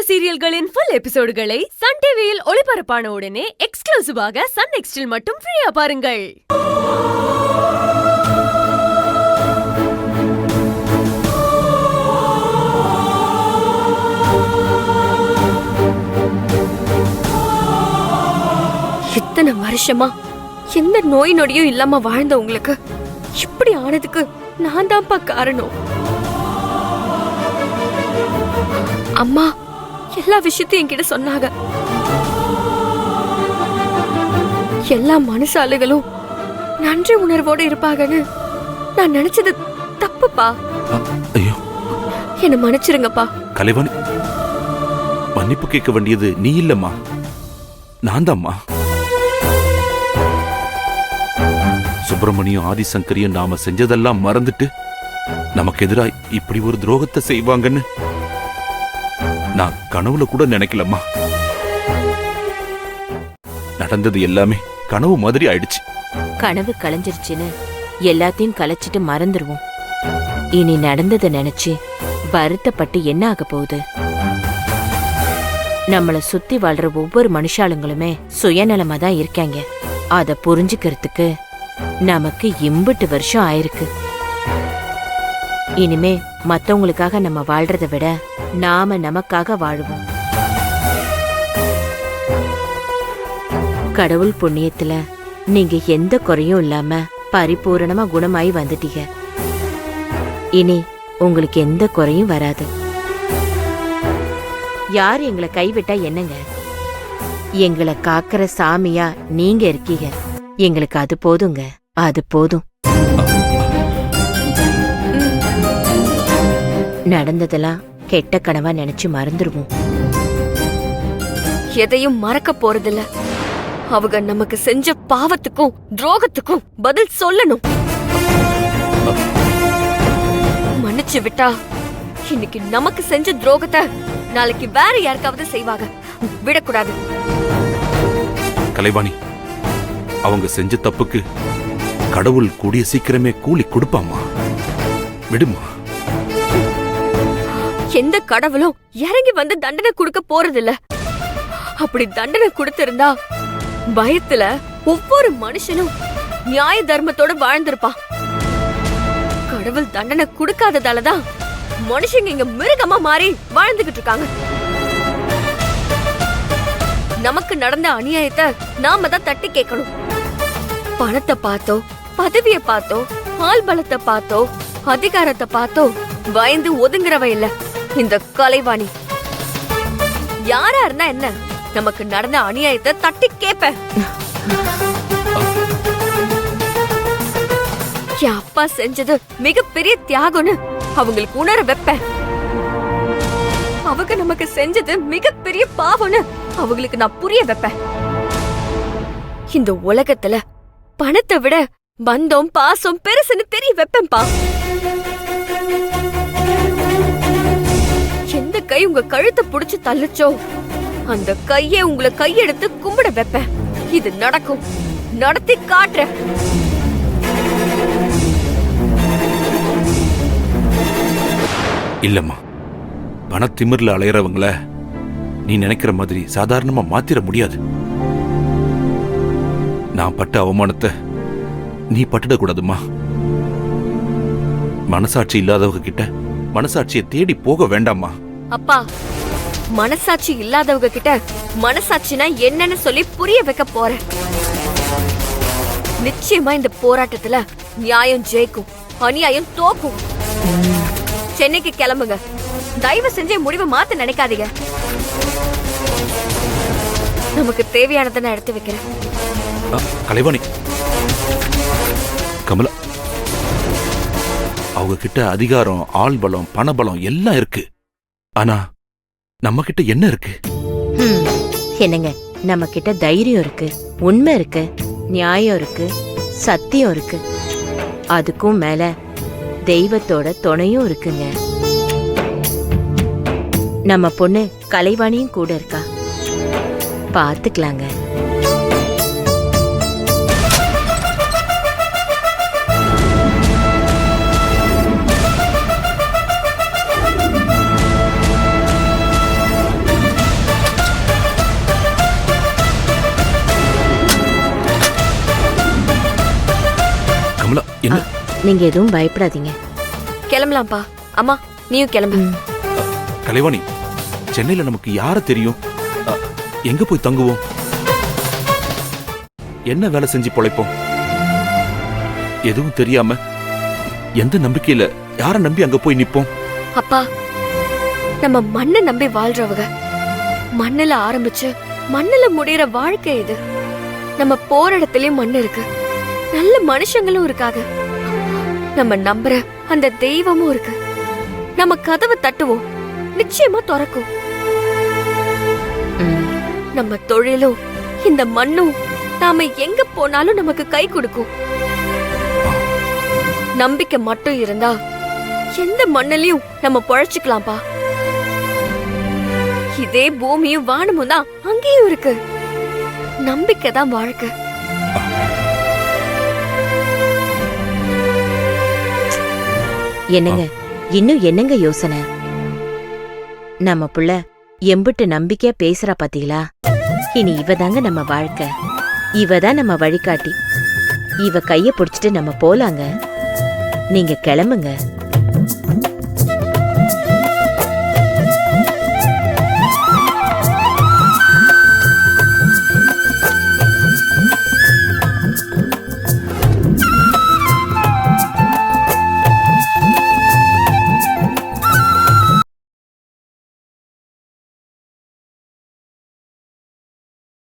சீரியல்களின் full எபிசோடுகளை Sun டிவியில் ஒளிபரப்பான உடனே எக்ஸ்க்ளூசிவாக சன் நெக்ஸ்டில் மட்டும் ஃப்ரீயா பாருங்கள். இத்தனை வருஷமா எந்த நோய் நொடியும் இல்லாம வாழ்ந்த உங்களுக்கு இப்படி ஆனதுக்கு நான் தான்ப்பா காரணம். அம்மா எல்லா விஷயத்தையும் என்கிட்ட சொன்னாங்க. எல்லா மனசாளுகளும் நன்றி உணர்வோடு இருப்பாங்கன்னு நான் நினைச்சது தப்புப்பா. ஐயோ, என்ன மன்னிச்சிருங்கப்பா. கலைவாணி, மன்னிப்பு கேட்க வேண்டியது நீ இல்லம்மா, நான் தான்மா. சுப்பிரமணியம் ஆதிசங்கரியும் நாம செஞ்சதெல்லாம் மறந்துட்டு நமக்கு எதிராக இப்படி ஒரு துரோகத்தை செய்வாங்கன்னு நான் கனவுல கூட நினைக்கலம்மா. நடந்தது எல்லாமே கனவு மாதிரி ஆயிடுச்சு. கனவு கலைஞ்சிருச்சுன்னு எல்லாத்தையும் கலைச்சிட்டு மறந்துருவோம். இனி நடந்ததை நினைச்சு வருத்தப்பட்டு என்ன ஆக போகுது? நம்மள சுத்தி வாழ்ற ஒவ்வொரு மனுஷாளுங்களுமே சுயநலமா தான் இருக்காங்க. அத புரிஞ்சுக்கிறதுக்கு நமக்கு இம்புட்டு வருஷம் ஆயிருக்கு. இனிமே மத்தவங்களுக்காக நம்ம வாழ்றதை விட நாம நமக்காக வாழுவோம். கடவுள் புண்ணியத்துல நீங்க எந்த குறையும் இல்லாம பரிபூரணமா குணமாயி வந்துட்டீங்க. இனி உங்களுக்கு எந்த குறையும் வராது. யார் எங்களை கைவிட்டா என்னங்க? எங்களை காக்கிற சாமியா நீங்க இருக்கீங்க. எங்களுக்கு அது போதுங்க, அது போதும். நடந்ததெல்லாம் கெட்ட கனவா நினைச்சு மறந்துருவோம். எதையும் மறக்க போறதில்ல. அவங்க நமக்கு செஞ்ச பாவத்துக்கும் துரோகத்துக்கும் பதில் சொல்லணும். மன்னிச்சு விட்டா இன்னைக்கு நமக்கு செஞ்ச துரோகத்தை நாளைக்கு வேற யாருக்காவது செய்வாங்க. விடக்கூடாது. கலைவாணி, அவங்க செஞ்ச தப்புக்கு கடவுள் கூடிய சீக்கிரமே கூலி கொடுப்பாமா. விடுமா. எந்த கடவுளும் இறங்கி வந்து தண்டனை கொடுக்க போறதில்ல. அப்படி தண்டனை கொடுத்திருந்தா பயத்துல ஒவ்வொரு மனுஷனும் நியாய தர்மத்தோட வாழ்ந்திருப்பான். கடவுள் தண்டனை கொடுக்காததாலதான் மனுஷங்க இங்க மிருகமா மாறி வாழ்ந்துகிட்டு இருக்காங்க. நமக்கு நடந்த அநியாயத்தை நாம தான் தட்டி கேட்கணும். பணத்தை பார்த்தோ, பதவியை பார்த்தோ, ஆள் பலத்தை பார்த்தோ, அதிகாரத்தை பார்த்தோ பயந்து ஒதுங்குறவ இல்ல இந்த கலைவாணி. யாரா இருந்தா என்ன, நமக்கு நடந்த அநியாயத்தை தட்டி கேப்ப. என் அப்பா செஞ்சது மிகப்பெரிய தியாகம்னு அவங்களுக்கு உணர வைப்ப. அவங்க நமக்கு செஞ்சது மிகப்பெரிய பாவம்னு அவங்களுக்கு நான் புரிய வைப்பேன். இந்த உலகத்துல பணத்தை விட பந்தம் பாசம் பெருசுன்னு தெரிய வைப்பேன்பா. எந்த கை உங்க கழுத்தை புடிச்சு தள்ளுச்சோ அந்த கையை உங்களை கையெடுத்து கும்பிட வைப்பேன். இது நடக்கும், நடத்தி காட்டுற. இல்லம்மா, பணத்திமிர்ல அலையறவங்கள நீ நினைக்கிற மாதிரி சாதாரணமா மாத்திர முடியாது. நான் பட்ட அவமானத்தை நீ பட்டுடக்கூடாதுமா. மனசாட்சி இல்லாதவங்க கிட்ட மனசாட்சியை தேடி போக வேண்டாமா. அப்பா, மனசாட்சி இல்லாதவங்க கிட்ட மனசாட்சினா என்னன்னு சொல்லி புரிய வைக்க போறேன். நிச்சயமா இந்த போராட்டத்துல நியாயம் ஜெயிக்கும், அநியாயம் தோக்கும். சென்னைக்கு கிளம்புங்க. தயவு செஞ்சு முடிவை மாத்த நினைக்காதீங்க. நமக்கு தேவையானதை நான் எடுத்து வைக்கிறேன். கலைவாணி, கமலா, அவங்க கிட்ட அதிகாரம், ஆள் பலம், பணபலம் எல்லாம் இருக்கு. ஆனா நம்ம கிட்ட என்ன இருக்கு? என்னங்க, நம்ம கிட்ட தைரியம் இருக்கு, உண்மை இருக்கு, நியாயம் இருக்கு, சத்தியம் இருக்கு. அதுக்கும் மேல தெய்வத்தோட துணையும் இருக்குங்க. நம்ம பொண்ணு கலைவாணியும் கூட இருக்கா. பாத்துக்கலாங்க. நீங்க எதுவும் பயப்படாதீங்க. கிளம்பலாம்ப்பா. அம்மா நீயும் கிளம்பு. கலைவாணி, சென்னையில நமக்கு யார தெரியும்? எங்க போய் தங்குவோம்? என்ன வேலை செஞ்சு பொழைப்போம்? எதுவும் தெரியாம எந்த நம்பிக்கையில யார நம்பி அங்க போய் நிப்போம்? அப்பா, நம்ம மண்ணை நம்பி வாழ்றவங்க. மண்ணுல ஆரம்பிச்சு மண்ணுல முடியற வாழ்க்கை இது. நம்ம போற இடத்துலயும் மண் இருக்கு, நல்ல மனுஷங்களும் இருக்காங்க. நம்ம நம்புற அந்த தெய்வமும் இருக்கு. நம்ம கதவை தட்டுவோம், நிச்சயமா திறக்கும். நம்ம தொழிலும் இந்த மண்ணும் நாம எங்க போனாலும் நமக்கு கை கொடுக்கும். நம்பிக்கை மட்டும் இருந்தா எந்த மண்ணிலையும் நம்ம பொழைச்சுக்கலாம்ப்பா. இதே பூமியும் வானமும் தான் அங்கேயும் இருக்கு. நம்பிக்கை தான் வாழ்க்கை. என்னங்க, இன்னும் என்னங்க யோசனை? நம்ம புள்ள எம்பிட்டு நம்பிக்கையா பேசுறா பாத்தீங்களா? இனி இவதாங்க நம்ம வாழ்க்கை, இவதான் நம்ம வழிகாட்டி. இவ கைய புடிச்சிட்டு நம்ம போலாங்க. நீங்க கிளம்புங்க.